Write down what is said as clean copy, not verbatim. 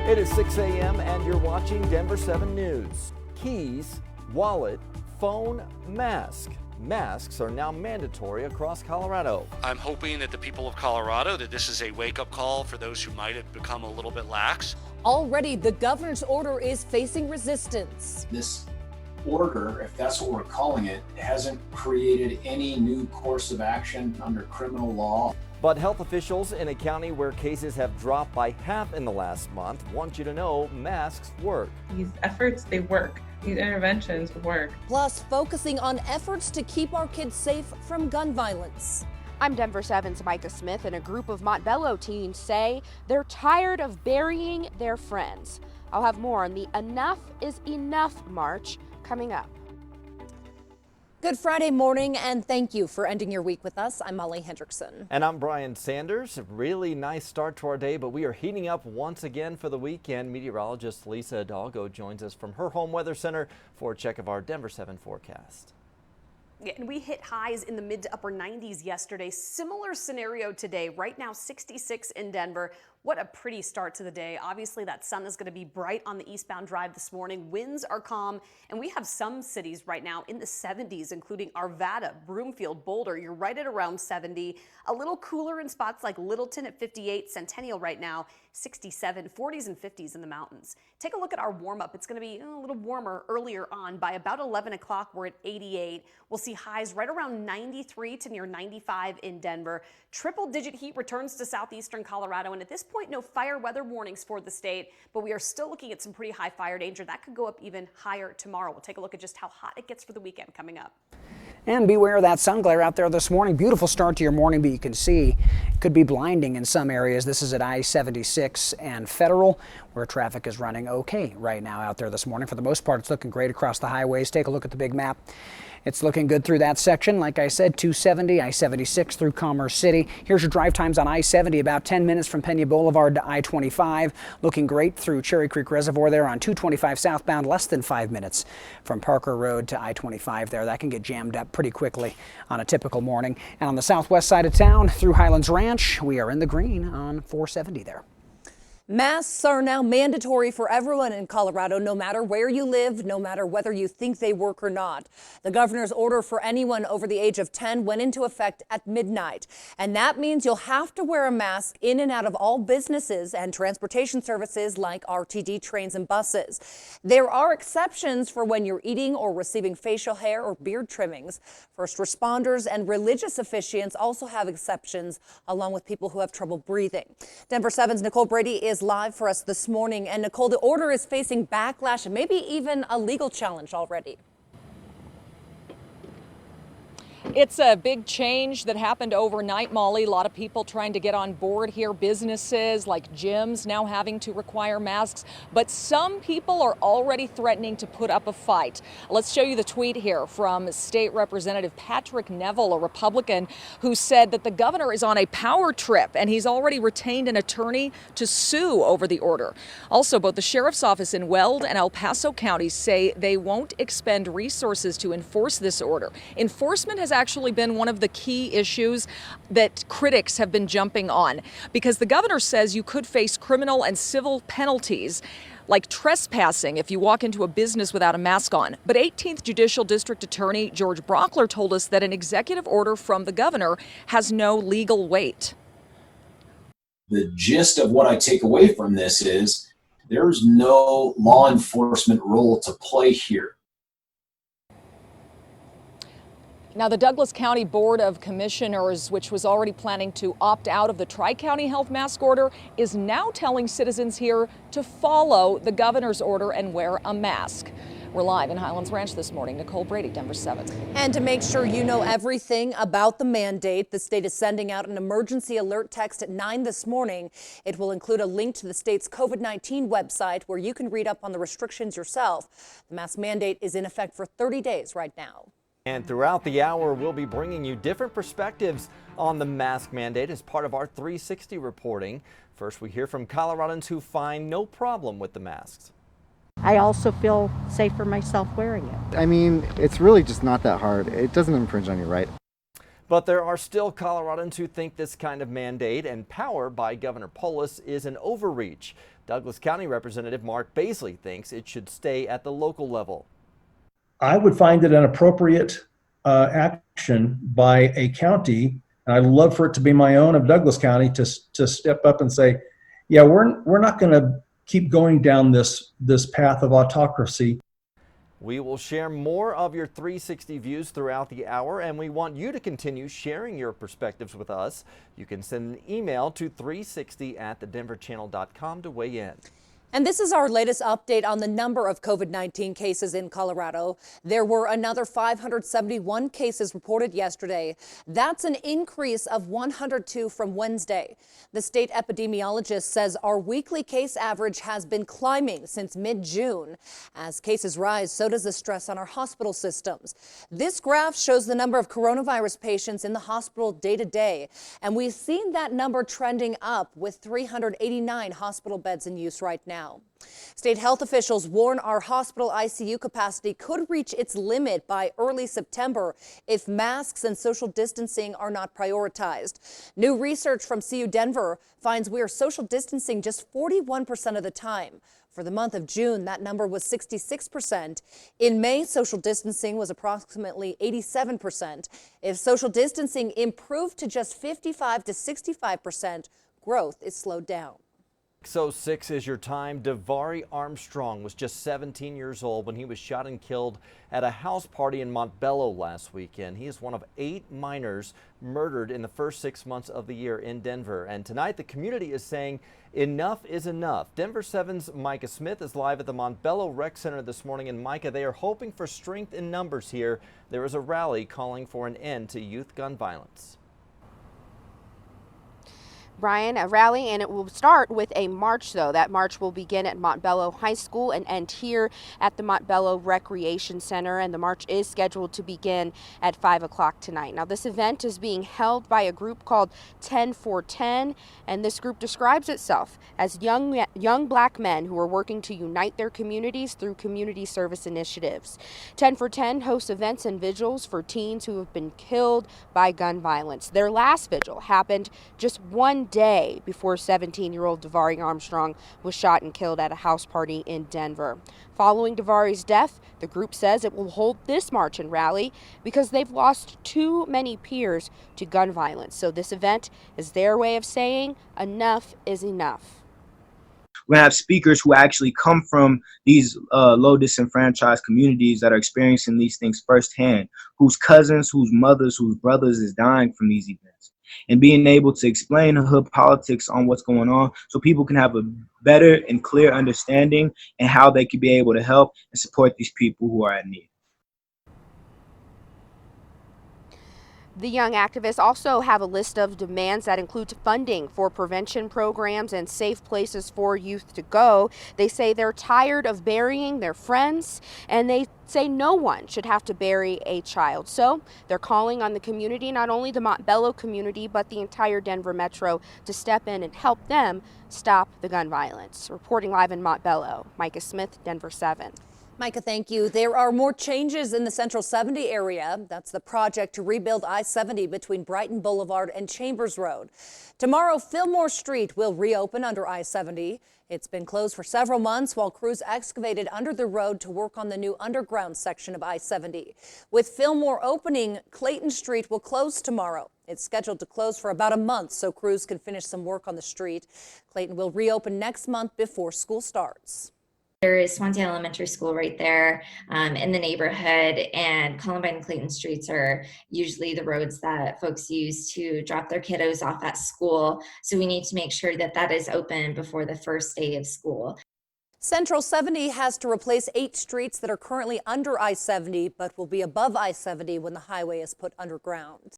It is 6 a.m. and you're watching Denver7 News. Keys, wallet, phone, mask. Masks are now mandatory across Colorado. I'm hoping that the people of Colorado, that this is a wake-up call for those who might have become a little bit lax. Already, the governor's order is facing resistance. This order, if that's what we're calling it, hasn't created any new course of action under criminal law. But health officials in a county where cases have dropped by half in the last month want you to know masks work. These efforts, they work. These interventions work. Plus, focusing on efforts to keep our kids safe from gun violence. I'm Denver7's Micah Smith, and a group of Montbello teens say they're tired of burying their friends. I'll have more on the Enough is Enough march coming up. Good Friday morning, and thank you for ending your week with us. I'm Molly Hendrickson. And I'm Brian Sanders. A really nice start to our day, but we are heating up once again for the weekend. Meteorologist Lisa Hidalgo joins us from her home weather center for a check of our Denver7 forecast. Yeah, and we hit highs in the mid to upper 90s yesterday. Similar scenario today. Right now, 66 in Denver. What a pretty start to the day. Obviously, that sun is going to be bright on the eastbound drive this morning. Winds are calm, and we have some cities right now in the 70s, including Arvada, Broomfield, Boulder. You're right at around 70. A little cooler in spots like Littleton at 58, Centennial right now, 67, 40s and 50s in the mountains. Take a look at our warm-up. It's going to be a little warmer earlier on. By about 11 o'clock, we're at 88. We'll see highs right around 93 to near 95 in Denver. Triple-digit heat returns to southeastern Colorado, and at this point, no fire weather warnings for the state, but we are still looking at some pretty high fire danger. That could go up even higher tomorrow. We'll take a look at just how hot it gets for the weekend coming up. And beware of that sun glare out there this morning. Beautiful start to your morning, but you can see it could be blinding in some areas. This is at I-76 and Federal, where traffic is running okay right now out there this morning. For the most part, it's looking great across the highways. Take a look at the big map. It's looking good through that section. Like I said, 270, I-76 through Commerce City. Here's your drive times on I-70, about 10 minutes from Pena Boulevard to I-25. Looking great through Cherry Creek Reservoir there on 225 southbound, less than 5 minutes from Parker Road to I-25 there. That can get jammed up pretty quickly on a typical morning. And on the southwest side of town through Highlands Ranch, we are in the green on 470 there. Masks are now mandatory for everyone in Colorado, no matter where you live, no matter whether you think they work or not. The governor's order for anyone over the age of 10 went into effect at midnight. And that means you'll have to wear a mask in and out of all businesses and transportation services like RTD trains and buses. There are exceptions for when you're eating or receiving facial hair or beard trimmings. First responders and religious officiants also have exceptions, along with people who have trouble breathing. Denver7's Nicole Brady is live for us this morning. And Nicole, the order is facing backlash and maybe even a legal challenge already. It's a big change that happened overnight, Molly. A lot of people trying to get on board here. Businesses like gyms now having to require masks. But some people are already threatening to put up a fight. Let's show you the tweet here from State Representative Patrick Neville, a Republican, who said that the governor is on a power trip and he's already retained an attorney to sue over the order. Also, both the sheriff's office in Weld and El Paso counties say they won't expend resources to enforce this order. Enforcement has actually been one of the key issues that critics have been jumping on, because the governor says you could face criminal and civil penalties like trespassing if you walk into a business without a mask on. But 18th Judicial District Attorney George Brockler told us that an executive order from the governor has no legal weight. The gist of what I take away from this is there's no law enforcement role to play here. Now, the Douglas County Board of Commissioners, which was already planning to opt out of the Tri-County Health Mask Order, is now telling citizens here to follow the governor's order and wear a mask. We're live in Highlands Ranch this morning. Nicole Brady, Denver7. And to make sure you know everything about the mandate, the state is sending out an emergency alert text at 9 this morning. It will include a link to the state's COVID-19 website where you can read up on the restrictions yourself. The mask mandate is in effect for 30 days right now. And throughout the hour, we'll be bringing you different perspectives on the mask mandate as part of our 360 reporting. First, we hear from Coloradans who find no problem with the masks. I also feel safer myself wearing it. I mean, it's really just not that hard. It doesn't infringe on your right. But there are still Coloradans who think this kind of mandate and power by Governor Polis is an overreach. Douglas County Representative Mark Baisley thinks it should stay at the local level. I would find it an appropriate action by a county, and I'd love for it to be my own of Douglas County to step up and say, yeah, we're not going to keep going down this path of autocracy. We will share more of your 360 views throughout the hour, and we want you to continue sharing your perspectives with us. You can send an email to 360@thedenverchannel.com to weigh in. And this is our latest update on the number of COVID-19 cases in Colorado. There were another 571 cases reported yesterday. That's an increase of 102 from Wednesday. The state epidemiologist says our weekly case average has been climbing since mid-June. As cases rise, so does the stress on our hospital systems. This graph shows the number of coronavirus patients in the hospital day to day. And we've seen that number trending up with 389 hospital beds in use right now. State health officials warn our hospital ICU capacity could reach its limit by early September if masks and social distancing are not prioritized. New research from CU Denver finds we are social distancing just 41% of the time. For the month of June, that number was 66%. In May, social distancing was approximately 87%. If social distancing improved to just 55 to 65%, growth is slowed down. 6:06 is your time. Davari Armstrong was just 17 years old when he was shot and killed at a house party in Montbello last weekend. He is one of 8 minors murdered in the first 6 months of the year in Denver. And tonight the community is saying enough is enough. Denver 7's Micah Smith is live at the Montbello Rec Center this morning. And Micah, they are hoping for strength in numbers here. There is a rally calling for an end to youth gun violence. Brian, a rally, and it will start with a march, though. That march will begin at Montbello High School and end here at the Montbello Recreation Center, and the march is scheduled to begin at 5 o'clock tonight. Now, this event is being held by a group called 10 for 10, and this group describes itself as young black men who are working to unite their communities through community service initiatives. 10 for 10 hosts events and vigils for teens who have been killed by gun violence. Their last vigil happened just one day before 17-year-old Davari Armstrong was shot and killed at a house party in Denver. Following Davari's death, the group says it will hold this march and rally because they've lost too many peers to gun violence. So this event is their way of saying enough is enough. We're going to have speakers who actually come from these low disenfranchised communities that are experiencing these things firsthand, whose cousins, whose mothers, whose brothers is dying from these events. And being able to explain hood politics on what's going on so people can have a better and clear understanding and how they can be able to help and support these people who are at need. The young activists also have a list of demands that include funding for prevention programs and safe places for youth to go. They say they're tired of burying their friends, and they say no one should have to bury a child. So they're calling on the community, not only the Montbello community, but the entire Denver Metro to step in and help them stop the gun violence. Reporting live in Montbello, Micah Smith, Denver 7. Micah, thank you. There are more changes in the Central 70 area. That's the project to rebuild I-70 between Brighton Boulevard and Chambers Road. Tomorrow, Fillmore Street will reopen under I-70. It's been closed for several months while crews excavated under the road to work on the new underground section of I-70. With Fillmore opening, Clayton Street will close tomorrow. It's scheduled to close for about a month so crews can finish some work on the street. Clayton will reopen next month before school starts. There is Swansea Elementary School right there in the neighborhood, and Columbine and Clayton streets are usually the roads that folks use to drop their kiddos off at school. So we need to make sure that that is open before the first day of school. Central 70 has to replace 8 streets that are currently under I-70 but will be above I-70 when the highway is put underground.